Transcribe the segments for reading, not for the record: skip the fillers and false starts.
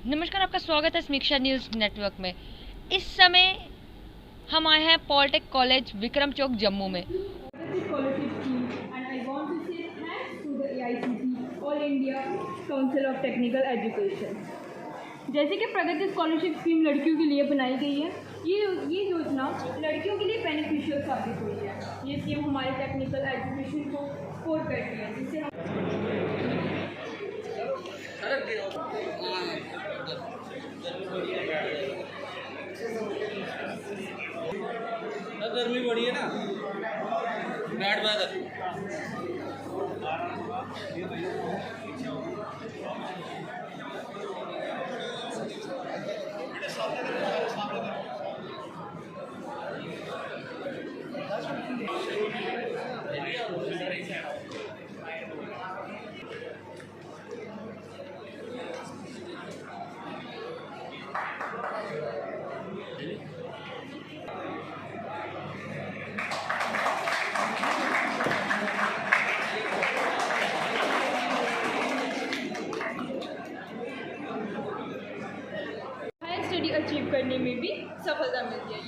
नमस्कार, आपका स्वागत है समीक्षा न्यूज़ नेटवर्क में। इस समय हम आए हैं पॉलिटेक कॉलेज विक्रम चौक जम्मू में। Scholarship scheme, and I want to say thanks to the AICT All India Council of Technical Education। जैसे कि प्रगति स्कॉलरशिप स्कीम लड़कियों के लिए बनाई गई है, ये योजना लड़कियों के लिए बेनिफिशियल साबित हुई है। ये स्कीम हमारे टेक्निकल एजुकेशन को सपोर्ट करती है, जिससे गर्मी बढ़ी है ना, बैठ बैठ स्टडी अचीव करने में भी सफलता मिलती है।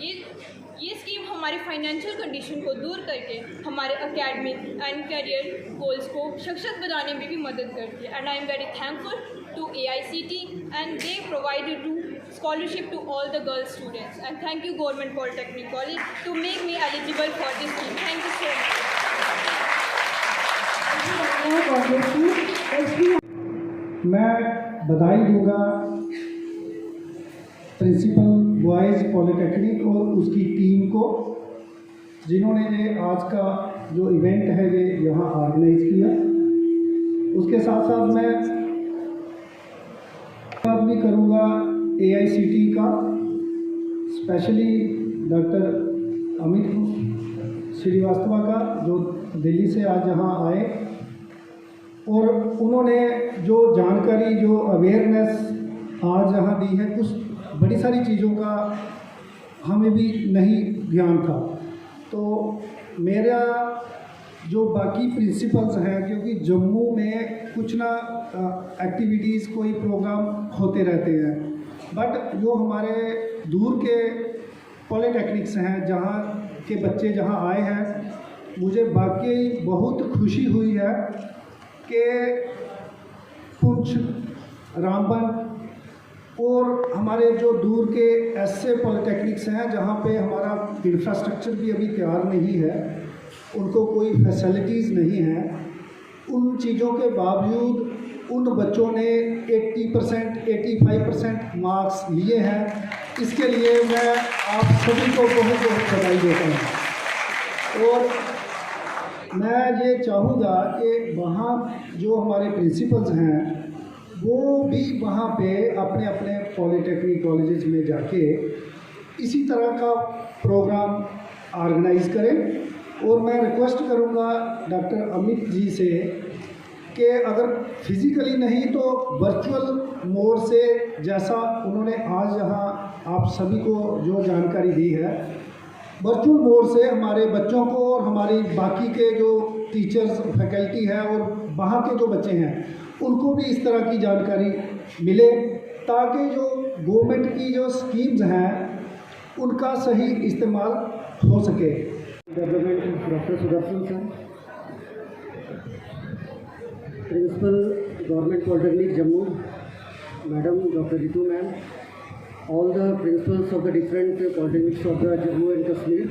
ये स्कीम हमारी फाइनेंशियल कंडीशन को दूर करके हमारे एकेडमिक एंड करियर गोल्स को सशक्त बनाने में भी मदद करती है। And I am very thankful to AICT and they provided to scholarship to all the girl students, and thank you Government Polytechnic College to make me eligible for this scheme. Thank you so much. मैं बधाई दूंगा principal boys polytechnic और उसकी team को, जिन्होंने ये आज का जो इवेंट है ये यहाँ ऑर्गेनाइज किया। उसके साथ साथ मैं बात भी करूँगा AICT का, स्पेशली डॉक्टर अमित श्रीवास्तव का, जो दिल्ली से आज यहाँ आए और उन्होंने जो जानकारी, जो अवेयरनेस आज यहाँ दी है। कुछ बड़ी सारी चीज़ों का हमें भी नहीं ध्यान था, तो मेरा जो बाकी प्रिंसिपल्स हैं, क्योंकि जम्मू में कुछ ना एक्टिविटीज़, कोई प्रोग्राम होते रहते हैं, बट जो हमारे दूर के पॉलिटेक्निक्स हैं, जहाँ के बच्चे जहाँ आए हैं, मुझे वाकई बहुत खुशी हुई है कि पुंछ, रामबन और हमारे जो दूर के ऐसे पॉलिटेक्निक्स हैं जहाँ पे हमारा इंफ्रास्ट्रक्चर भी अभी तैयार नहीं है, उनको कोई फैसिलिटीज़ नहीं है, उन चीज़ों के बावजूद उन बच्चों ने 80%, 85% मार्क्स लिए हैं। इसके लिए मैं आप सभी को बहुत बहुत बधाई देता हूँ। और मैं ये चाहूँगा कि वहाँ जो हमारे प्रिंसिपल्स हैं वो भी वहाँ पे अपने अपने पॉलिटेक्निक कॉलेजेस में जाके इसी तरह का प्रोग्राम ऑर्गेनाइज करें। और मैं रिक्वेस्ट करूँगा डॉक्टर अमित जी से कि अगर फिज़िकली नहीं तो वर्चुअल मोड से, जैसा उन्होंने आज यहाँ आप सभी को जो जानकारी दी है, वर्चुअल मोड से हमारे बच्चों को और हमारी बाकी के जो टीचर्स, फैकल्टी है और वहाँ के जो बच्चे हैं उनको भी इस तरह की जानकारी मिले, ताकि जो गवर्नमेंट की जो स्कीम्स हैं उनका सही इस्तेमाल हो सके। Development doctor Sudarshan sir, principal government polytechnic Jammu madam doctor Ritu ma'am, all the principals of the different polytechnics of the Jammu and Kashmir,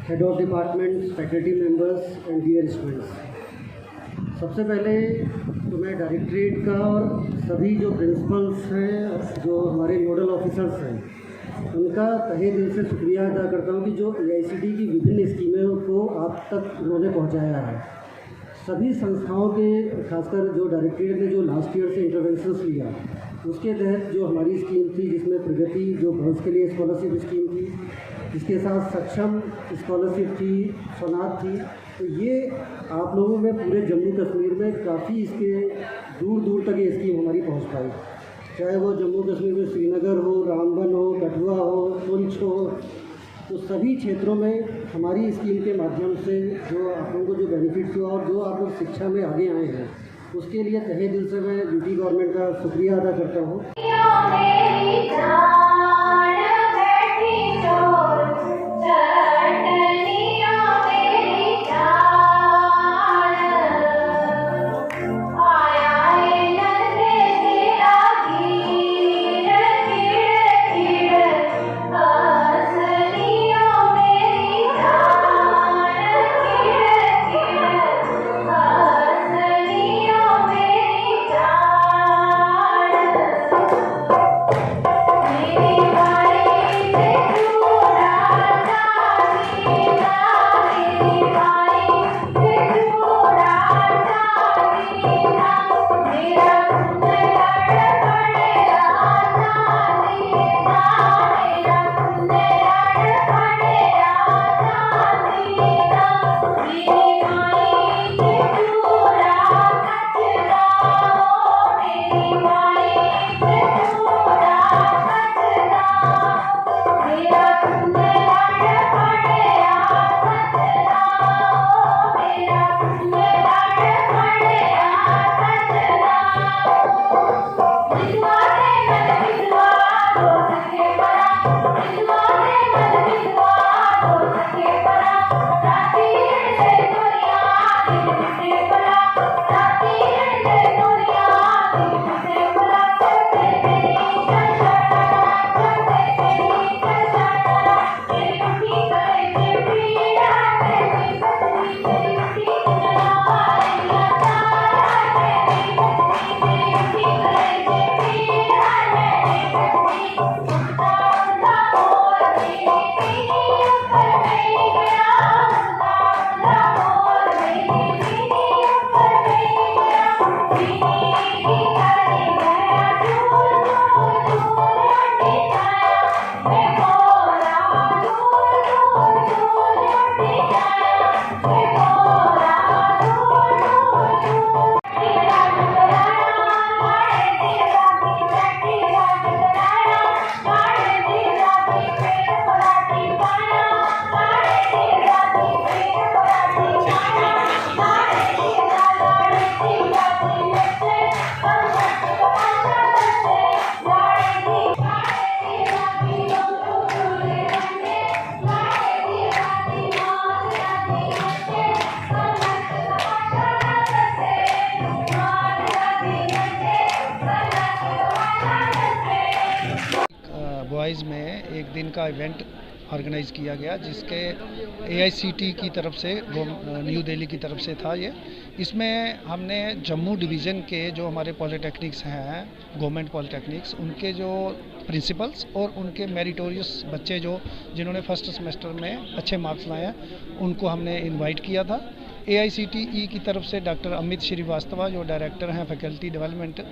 head of departments, faculty members and dear students। सबसे पहले तो मैं डायरेक्टरेट का और सभी जो प्रिंसिपल्स हैं, जो हमारे नोडल ऑफिसर्स हैं, उनका तहे दिल से शुक्रिया अदा करता हूं कि जो AICT की विभिन्न स्कीमों को आप तक उन्होंने पहुंचाया है। सभी संस्थाओं के, खासकर जो डायरेक्टरेट ने जो लास्ट ईयर से इंटरवेंशंस लिया, उसके तहत जो हमारी स्कीम थी, जिसमें प्रगति जो गर्ल्स के लिए स्कॉलरशिप स्कीम थी, इसके साथ सक्षम स्कॉलरशिप थी, सोनात थी, तो ये आप लोगों में पूरे जम्मू कश्मीर में काफ़ी इसके दूर दूर तक ये स्कीम हमारी पहुंच पाई। चाहे वो जम्मू कश्मीर में श्रीनगर हो, रामबन हो, कठुआ हो, पुंछ हो, तो सभी क्षेत्रों में हमारी स्कीम के माध्यम से जो आप लोगों को जो बेनिफिट्स हुआ और जो आप लोग शिक्षा में आगे आए हैं, उसके लिए तहे दिल से मैं यूपी गवर्नमेंट का शुक्रिया अदा करता हूँ। बॉयज़ में एक दिन का इवेंट ऑर्गेनाइज़ किया गया, जिसके AICT की तरफ से न्यू दिल्ली की तरफ से था ये। इसमें हमने जम्मू डिवीज़न के जो हमारे पॉलिटेक्निक्स हैं, गवर्नमेंट पॉलिटेक्निक्स, उनके जो प्रिंसिपल्स और उनके मेरिटोरियस बच्चे जिन्होंने फर्स्ट सेमेस्टर में अच्छे मार्क्स लाए हैं, उनको हमने इनवाइट किया था। AICTE की तरफ से डॉक्टर अमित श्रीवास्तव जो डायरेक्टर हैं फैकल्टी डेवलपमेंट,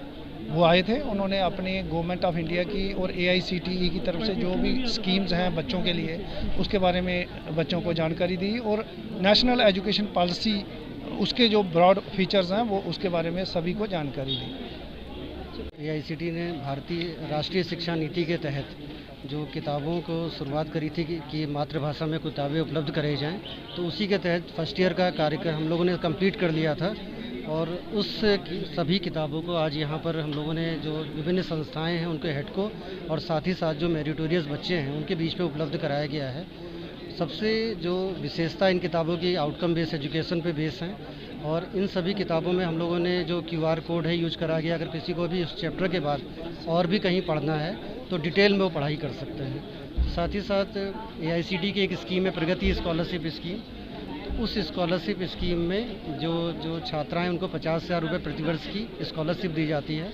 वो आए थे। उन्होंने अपनी गवर्नमेंट ऑफ इंडिया की और AICTE की तरफ से जो भी स्कीम्स हैं बच्चों के लिए, उसके बारे में बच्चों को जानकारी दी, और नेशनल एजुकेशन पॉलिसी उसके जो ब्रॉड फीचर्स हैं वो उसके बारे में सभी को जानकारी दी। AICTE ने भारतीय राष्ट्रीय शिक्षा नीति के तहत जो किताबों को शुरुआत करी थी कि मातृभाषा में किताबें उपलब्ध कराई जाएं, तो उसी के तहत फर्स्ट ईयर का कार्यक्रम हम लोगों ने कंप्लीट कर लिया था। और उस सभी किताबों को आज यहाँ पर हम लोगों ने जो विभिन्न संस्थाएं हैं उनके हेड को और साथ ही साथ जो मेरिटोरियस बच्चे हैं उनके बीच में उपलब्ध कराया गया है। सबसे जो विशेषता इन किताबों की आउटकम बेस्ड एजुकेशन पे बेस हैं, और इन सभी किताबों में हम लोगों ने जो QR कोड है यूज करा गया। अगर किसी को भी इस चैप्टर के बाद और भी कहीं पढ़ना है तो डिटेल में वो पढ़ाई कर सकते हैं। साथ ही साथ AICTE की एक स्कीम है प्रगति स्कॉलरशिप स्कीम। उस स्कॉलरशिप स्कीम में जो छात्राएं उनको 50,000 रुपये प्रतिवर्ष की स्कॉलरशिप दी जाती है।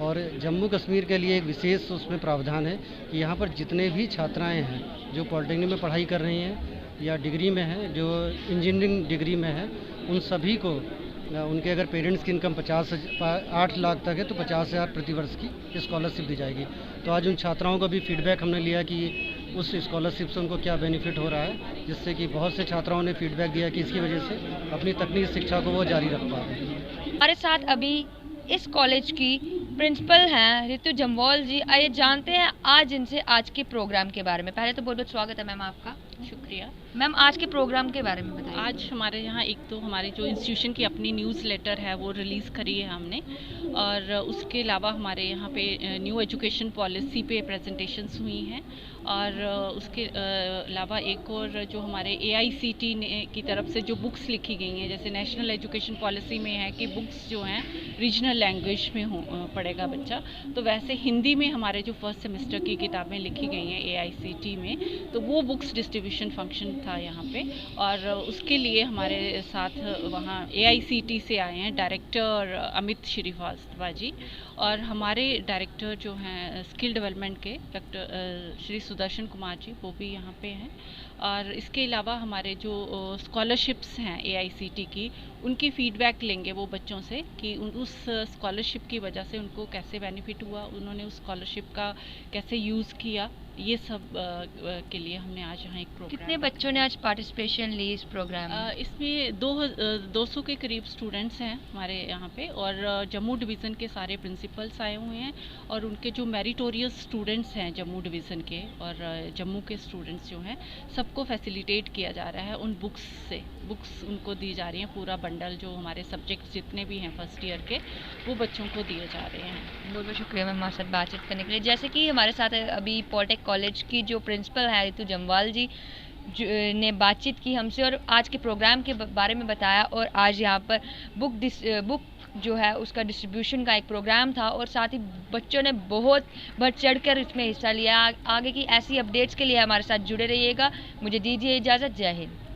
और जम्मू कश्मीर के लिए एक विशेष उसमें प्रावधान है कि यहाँ पर जितने भी छात्राएं हैं जो पॉलिटेक्निक में पढ़ाई कर रही हैं या डिग्री में हैं, जो इंजीनियरिंग डिग्री में है, उन सभी को उनके अगर पेरेंट्स की इनकम 8 लाख तक है तो 50,000 प्रतिवर्ष की स्कॉलरशिप दी जाएगी। तो आज उन छात्राओं का भी फीडबैक हमने लिया कि उस स्कॉलरशिप से उनको क्या बेनिफिट हो रहा है, जिससे कि बहुत से छात्राओं ने फीडबैक दिया कि इसकी वजह से अपनी तकनीकी शिक्षा को वो जारी रख पा रहे हैं। हमारे साथ अभी इस कॉलेज की प्रिंसिपल हैं रितु जम्वाल जी। आइए जानते हैं आज इनसे आज के प्रोग्राम के बारे में। पहले तो बहुत बहुत स्वागत है मैम आपका। शुक्रिया। मैम आज के प्रोग्राम के बारे में बताइए। आज हमारे यहाँ एक तो हमारी जो इंस्टीट्यूशन की अपनी न्यूज़ लेटर है वो रिलीज़ करी है हमने, और उसके अलावा हमारे यहाँ पे न्यू एजुकेशन पॉलिसी पे प्रेजेंटेशंस हुई हैं, और उसके अलावा एक और जो हमारे AICT ने की तरफ से जो बुक्स लिखी गई हैं, जैसे नेशनल एजुकेशन पॉलिसी में है कि बुक्स जो हैं रीजनल लैंग्वेज में पढ़ेगा बच्चा, तो वैसे हिंदी में हमारे जो फर्स्ट सेमेस्टर की किताबें लिखी गई हैं AICT में, तो वो बुक्स डिस्ट्रीब्यूशन फंक्शन था यहाँ पे, और उसके लिए हमारे साथ वहाँ AICT से आए हैं डायरेक्टर अमित श्रीवास्तव जी, और हमारे डायरेक्टर जो हैं स्किल डेवलपमेंट के डॉक्टर श्री सुदर्शन कुमार जी, वो भी यहाँ पे हैं। और इसके अलावा हमारे जो स्कॉलरशिप्स हैं AICT की, उनकी फ़ीडबैक लेंगे वो बच्चों से कि उस स्कॉलरशिप की वजह से उनको कैसे बेनिफिट हुआ, उन्होंने उस स्कॉलरशिप का कैसे यूज़ किया, ये सब के लिए हमने आज यहाँ एक प्रोग्राम। कितने बच्चों ने आज पार्टिसिपेशन ली इस प्रोग्राम में? इसमें 200 के करीब स्टूडेंट्स हैं हमारे यहाँ पे, और जम्मू डिवीज़न के सारे प्रिंसिपल्स आए हुए हैं, और उनके जो मेरिटोरियस स्टूडेंट्स हैं जम्मू डिवीज़न के और जम्मू के स्टूडेंट्स जो हैं, सबको फैसिलिटेट किया जा रहा है उन बुक्स से। बुक्स उनको दी जा रही हैं, पूरा बंडल जो हमारे सब्जेक्ट्स जितने भी हैं फर्स्ट ईयर के, वो बच्चों को दिए जा रहे हैं। बहुत बहुत शुक्रिया मैम हमारे साथ बातचीत करने के लिए। जैसे कि हमारे साथ अभी पॉलिटेक्निक कॉलेज की जो प्रिंसिपल है रितु जम्वाल जी ने बातचीत की हमसे, और आज के प्रोग्राम के बारे में बताया, और आज यहाँ पर बुक जो है उसका डिस्ट्रीब्यूशन का एक प्रोग्राम था, और साथ ही बच्चों ने बहुत बढ़ चढ़ कर इसमें हिस्सा लिया। आगे की ऐसी अपडेट्स के लिए हमारे साथ जुड़े रहिएगा। मुझे दीजिए इजाज़त। जय हिंद।